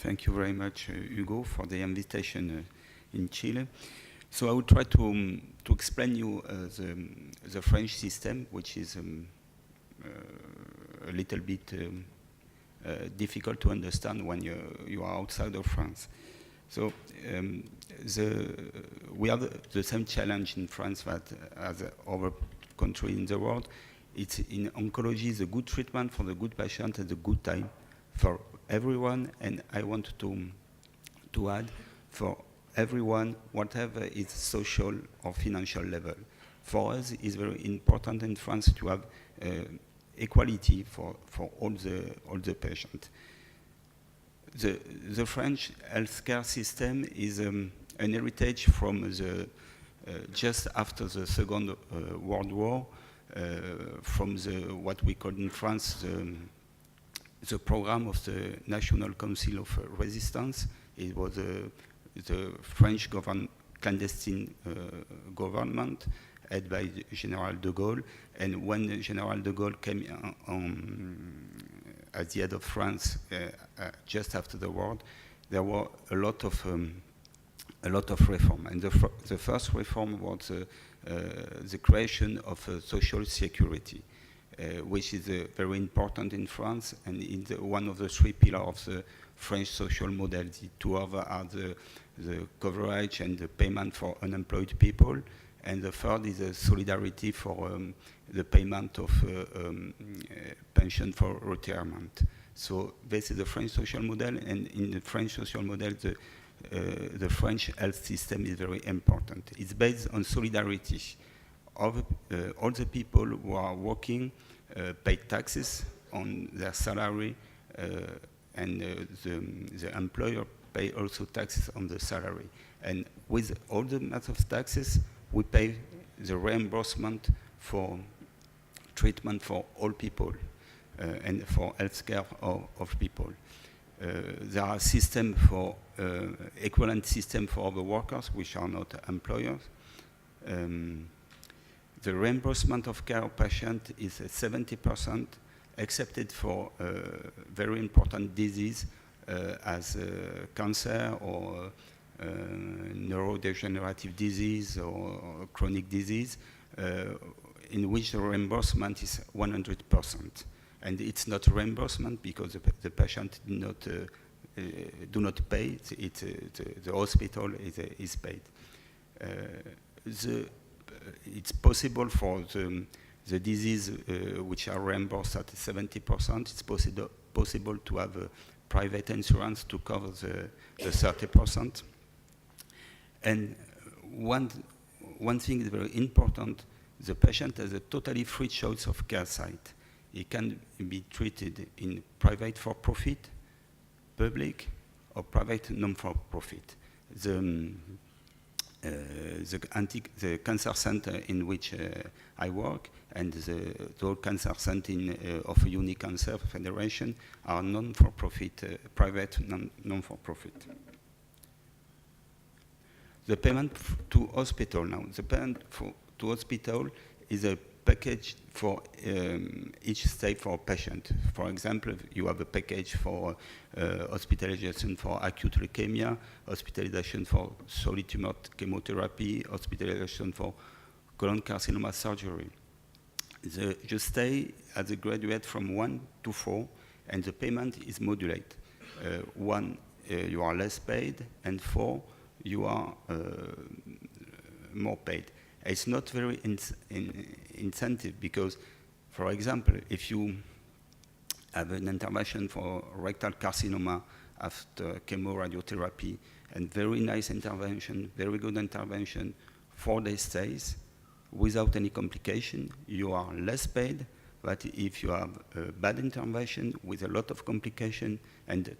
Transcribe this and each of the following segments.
Thank you very much, Hugo, for the invitation in Chile. So I will try to explain you the French system, which is a little bit difficult to understand when you are outside of France. So we have the same challenge in France that as other countries in the world. It's in oncology, the good treatment for the good patient at the good time for everyone, and I want to add for everyone, whatever is social or financial level. For us, it's very important in France to have equality for all the patients. The French healthcare system is an heritage from the just after the Second World War, from what we call in France the program of the National Council of Resistance. It was the French clandestine government head by General de Gaulle. And when General de Gaulle came at the head of France just after the war, there were a lot of reform. And the first reform was the creation of social security, which is very important in France, and in one of the three pillars of the French social model. The two other are the coverage and the payment for unemployed people, and the third is the solidarity for the payment of pension for retirement. So this is the French social model, and in the French social model, the French health system is very important. It's based on solidarity. All the people who are working pay taxes on their salary, and the employer pay also taxes on the salary. And with all the amount of taxes, we pay the reimbursement for treatment for all people and for healthcare of people. There are systems for equivalent system for the workers, which are not employers. The reimbursement of care of patient is 70%, excepted for very important disease as cancer or neurodegenerative disease or chronic disease, in which the reimbursement is 100%. And it's not reimbursement because the patient do not pay. The hospital is paid. It's possible for the disease which are reimbursed at 70%. It's possible to have a private insurance to cover the 30%. And one thing is very important: the patient has a totally free choice of care site. He can be treated in private for-profit, public, or private non-for-profit. The cancer center in which I work and the cancer center of Unicancer Federation are non-for-profit, private non-for-profit. The payment to hospital now. The payment to hospital is a package for each stay for a patient. For example, you have a package for hospitalization for acute leukemia, hospitalization for solid tumor chemotherapy, hospitalization for colon carcinoma surgery. You stay as a graduate from 1 to 4, and the payment is modulated. 1, you are less paid, and 4, you are more paid. It's not very incentive because, for example, if you have an intervention for rectal carcinoma after chemoradiotherapy, and very nice intervention, very good intervention, 4-day stays, without any complication, you are less paid. But if you have a bad intervention with a lot of complication and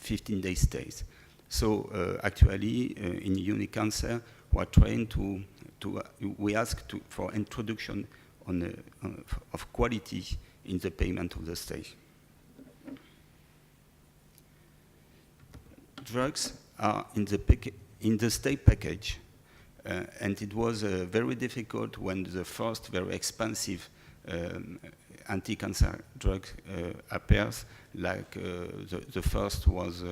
15-day stays. So actually, in Unicancer, we're trying we ask for introduction of quality in the payment of the stay. Drugs are in the stay package, and it was very difficult when the first very expensive anti-cancer drug appears, like the first was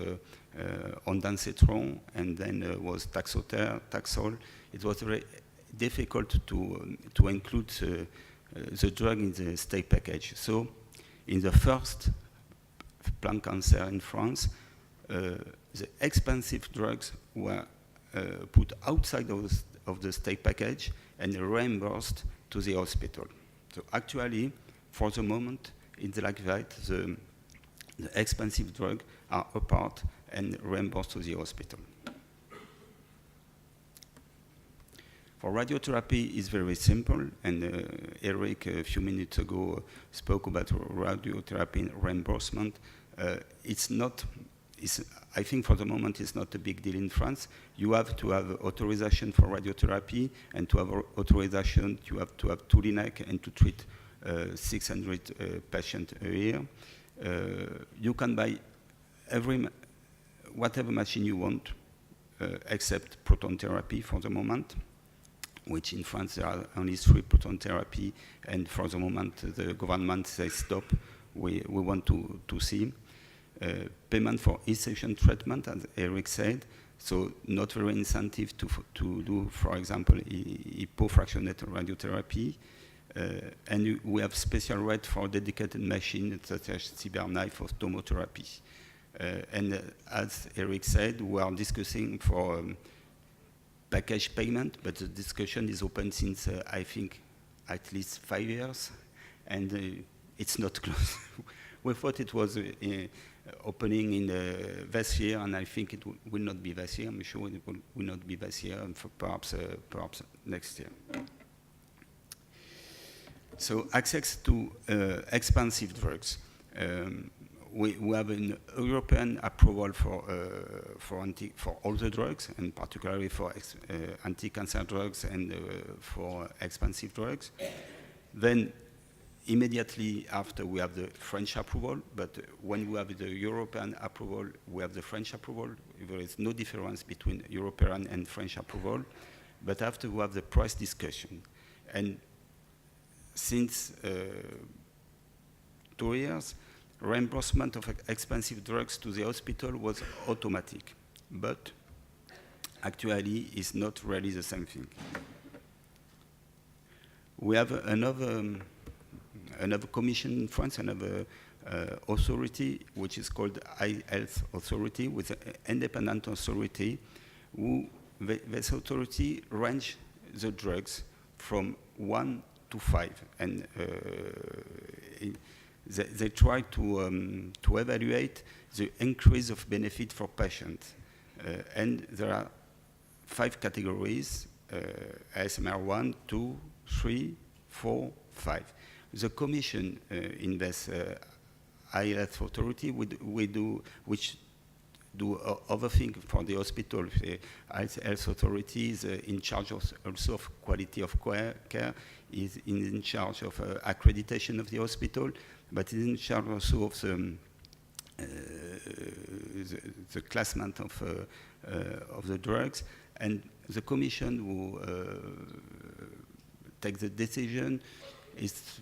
ondansetron, and then was Taxol. It was very difficult to include the drug in the state package. So in the first lung cancer in France, the expensive drugs were put outside of the state package and reimbursed to the hospital. So actually, for the moment, it's like that. The expensive drugs are apart and reimbursed to the hospital. For radiotherapy, it's very simple, and Eric a few minutes ago spoke about radiotherapy reimbursement. I think for the moment it's not a big deal in France. You have to have authorization for radiotherapy, and to have authorization, you have to have Tulinek and to treat 600 patients a year. You can buy whatever machine you want, except proton therapy for the moment, which in France there are only 3 proton therapy, and for the moment the government says stop. We want to see. Payment for in-session treatment, as Eric said, so not very incentive to do, for example, hypofractionated radiotherapy. And we have special rate for dedicated machines such as CyberKnife or tomotherapy. And as Eric said, we are discussing for package payment, but the discussion is open since, I think, at least 5 years, and it's not close. We thought it was opening in this year, and I think it will not be this year. I'm sure it will not be this year, and perhaps next year. So access to expensive drugs. We have an European approval for all the drugs, and particularly for anti-cancer drugs and for expensive drugs. Then immediately after, we have the French approval, but when we have the European approval, we have the French approval. There is no difference between European and French approval. But after, we have the price discussion. And since 2 years, reimbursement of expensive drugs to the hospital was automatic. But actually, it's not really the same thing. We have another commission in France, another authority, which is called Health Authority, with an independent authority, this authority range the drugs from 1 to 5, and they try to evaluate the increase of benefit for patients. And there are 5 categories, ASMR 1, 2, 3, 4, 5. The commission in this health authority which do other things for the hospital. The health authority is in charge also of quality of care, is in charge of accreditation of the hospital, but is in charge also of the classment of the drugs. And the commission who takes the decision is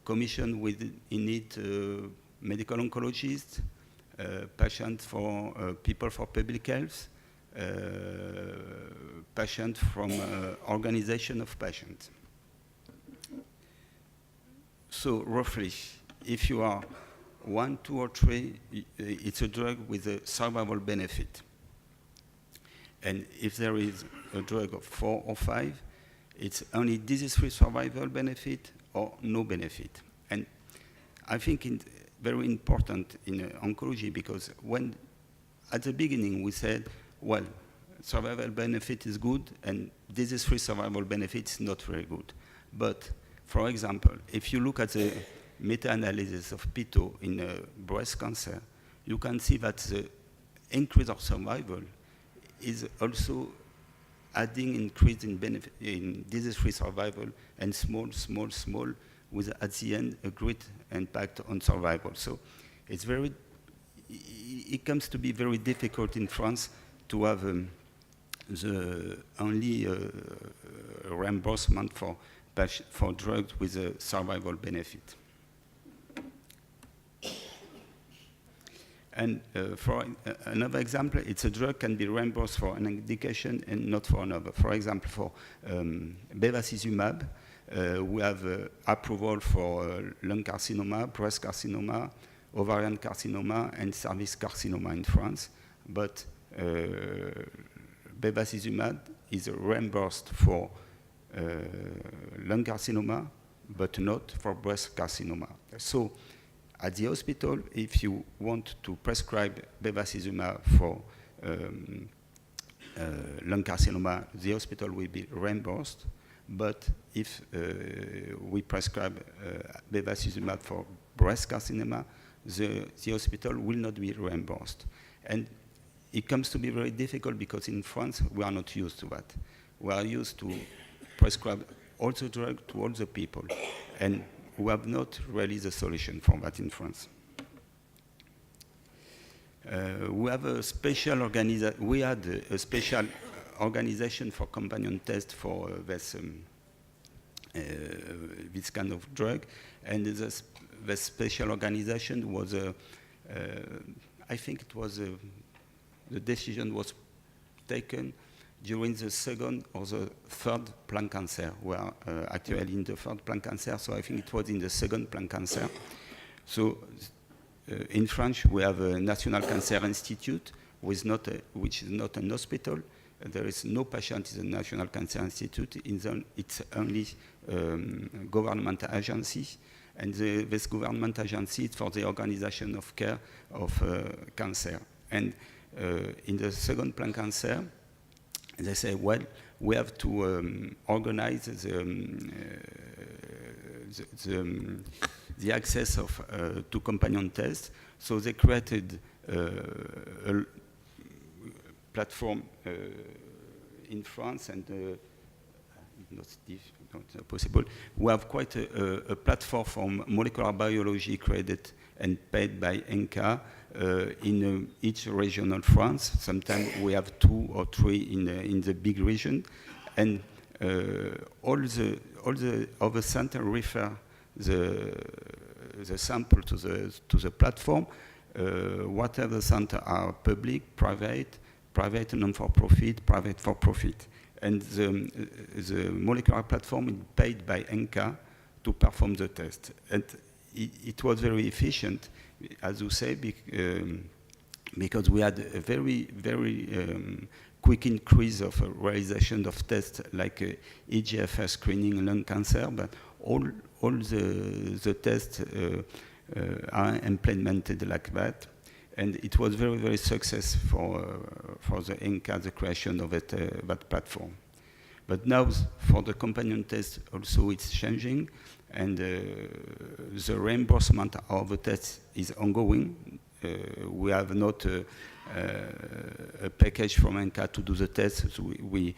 commission with in it medical oncologists, people for public health, patients from organization of patients. So roughly, if you are 1, 2, or 3, it's a drug with a survival benefit. And if there is a drug of 4 or 5, it's only disease-free survival benefit or no benefit. And I think it's very important in oncology, because when at the beginning we said, well, survival benefit is good and disease-free survival benefit is not very good. But for example, if you look at the meta-analysis of PITO in breast cancer, you can see that the increase of survival is also adding increase in benefit in disease-free survival, and small, with at the end a great impact on survival. So it comes to be very difficult in France to have the only reimbursement for drugs with a survival benefit. And for another example, it's a drug can be reimbursed for an indication and not for another. For example, for bevacizumab, we have approval for lung carcinoma, breast carcinoma, ovarian carcinoma, and cervix carcinoma in France. But bevacizumab is reimbursed for lung carcinoma, but not for breast carcinoma. So at the hospital, if you want to prescribe bevacizumab for lung carcinoma, the hospital will be reimbursed. But if we prescribe bevacizumab for breast carcinoma, the hospital will not be reimbursed. And it comes to be very difficult because in France, we are not used to that. We are used to prescribe all the drug to all the people. And we have not really the solution for that in France. We have a special we had a special organization for companion test for this kind of drug, and this special organization was I think it was the decision was taken during the second or the third plan cancer. We are actually in the third plan cancer, so I think it was in the second plan cancer. So in France, we have a National Cancer Institute, which is not an hospital. There is no patient in the National Cancer Institute. It's only government agency. And this government agency is for the organization of care of cancer. And in the second plan cancer, they say, well, we have to organize the access of to companion tests. So they created a platform in France, and not possible. We have quite a platform for molecular biology created and paid by ENCA in each region of France. Sometimes we have 2 or 3 in the big region, and all the other center refer the sample to the platform. Whatever center are public, private, non-for-profit, private for-profit. And the molecular platform is paid by ENCA to perform the test. And it was very efficient, as you say, because we had a very, very quick increase of realization of tests like EGFR screening lung cancer, but all the tests are implemented like that. And it was very, very successful for the ENCA, the creation of that platform. But now, for the companion test, also it's changing, and the reimbursement of the test is ongoing. We have not a package from ENCA to do the test. So we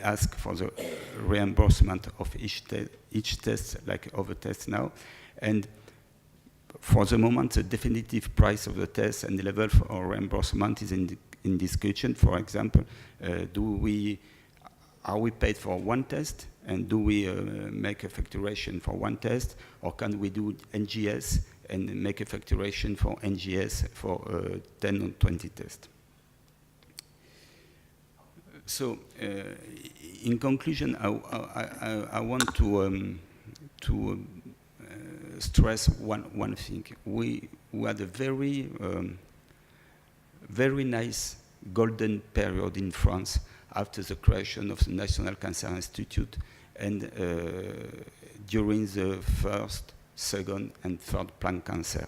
ask for the reimbursement of each test, like other tests now. And for the moment, the definitive price of the test and the level of reimbursement is in discussion. For example, are we paid for one test, and do we make a facturation for one test, or can we do NGS and make a facturation for NGS for 10 or 20 tests? So, in conclusion, I want to stress one thing. We had a very very nice golden period in France after the creation of the National Cancer Institute, and during the first, second, and third plan cancer.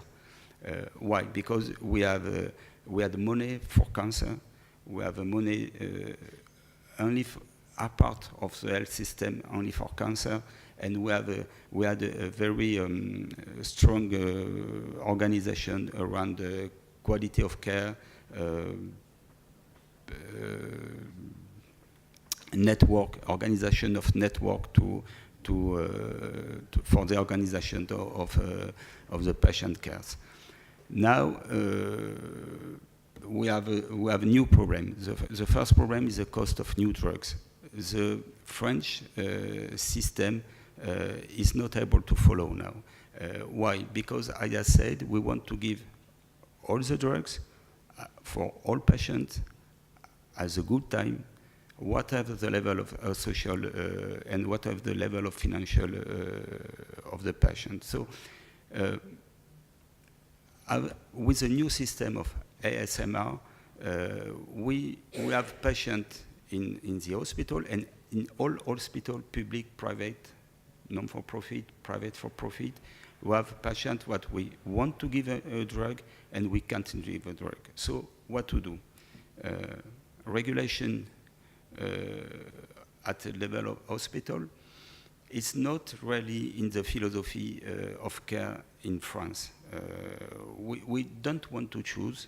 Why? Because we had money for cancer. We have money only a part of the health system only for cancer. And we had a very strong organization around the quality of care, organization of network for the organization of the patient cares. Now we have a new problem. The first problem is the cost of new drugs. The French system is not able to follow now. Why? Because I just said we want to give all the drugs for all patients at a good time, whatever the level of social and whatever the level of financial of the patient. So with a new system of ASMR, we have patients in the hospital, and in all hospitals, public, private, non-for-profit, private for-profit, we have patients what we want to give a drug and we can't give a drug. So what to do? Regulation at the level of hospital is not really in the philosophy of care in France. We don't want to choose.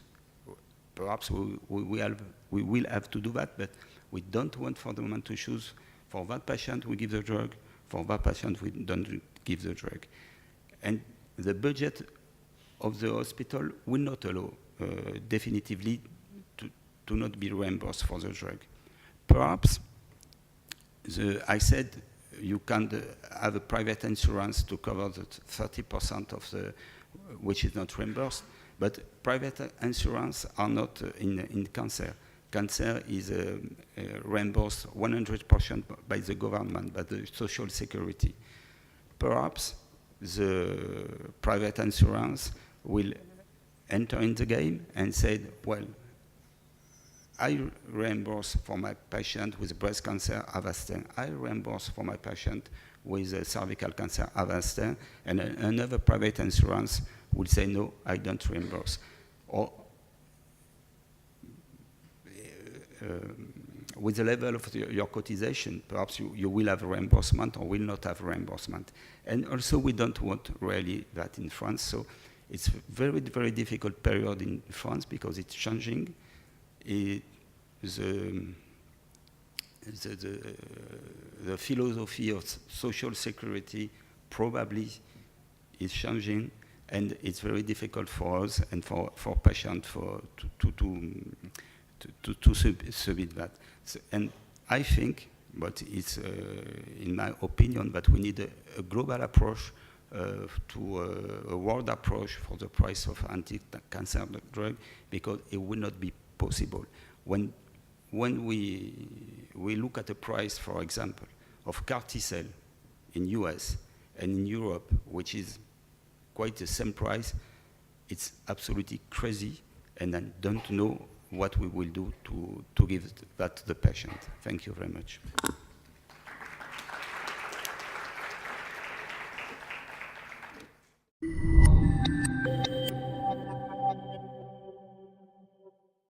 Perhaps we will have to do that, but we don't want for the moment to choose. For that patient, we give the drug. For that patient, we don't give the drug. And the budget of the hospital will not allow definitively to not be reimbursed for the drug. Perhaps, I said you can have a private insurance to cover the 30% of the, which is not reimbursed, but private insurance are not in cancer. Cancer is reimbursed 100% by the government, by the social security. Perhaps the private insurance will enter in the game and say, well, I reimburse for my patient with breast cancer Avastin. I reimburse for my patient with cervical cancer Avastin, and another private insurance will say, no, I don't reimburse. Or with the level of your cotization, perhaps you will have reimbursement or will not have reimbursement. And also we don't want really that in France. So it's a very, very difficult period in France because it's changing. The philosophy of social security probably is changing, and it's very difficult for us and for patients to submit that. So, and I think, but it's in my opinion, that we need a global approach to a world approach for the price of anti-cancer drug, because it will not be possible. When we look at the price, for example, of CAR T-cell in US and in Europe, which is quite the same price, it's absolutely crazy, and I don't know what we will do to give that to the patient. Thank you very much.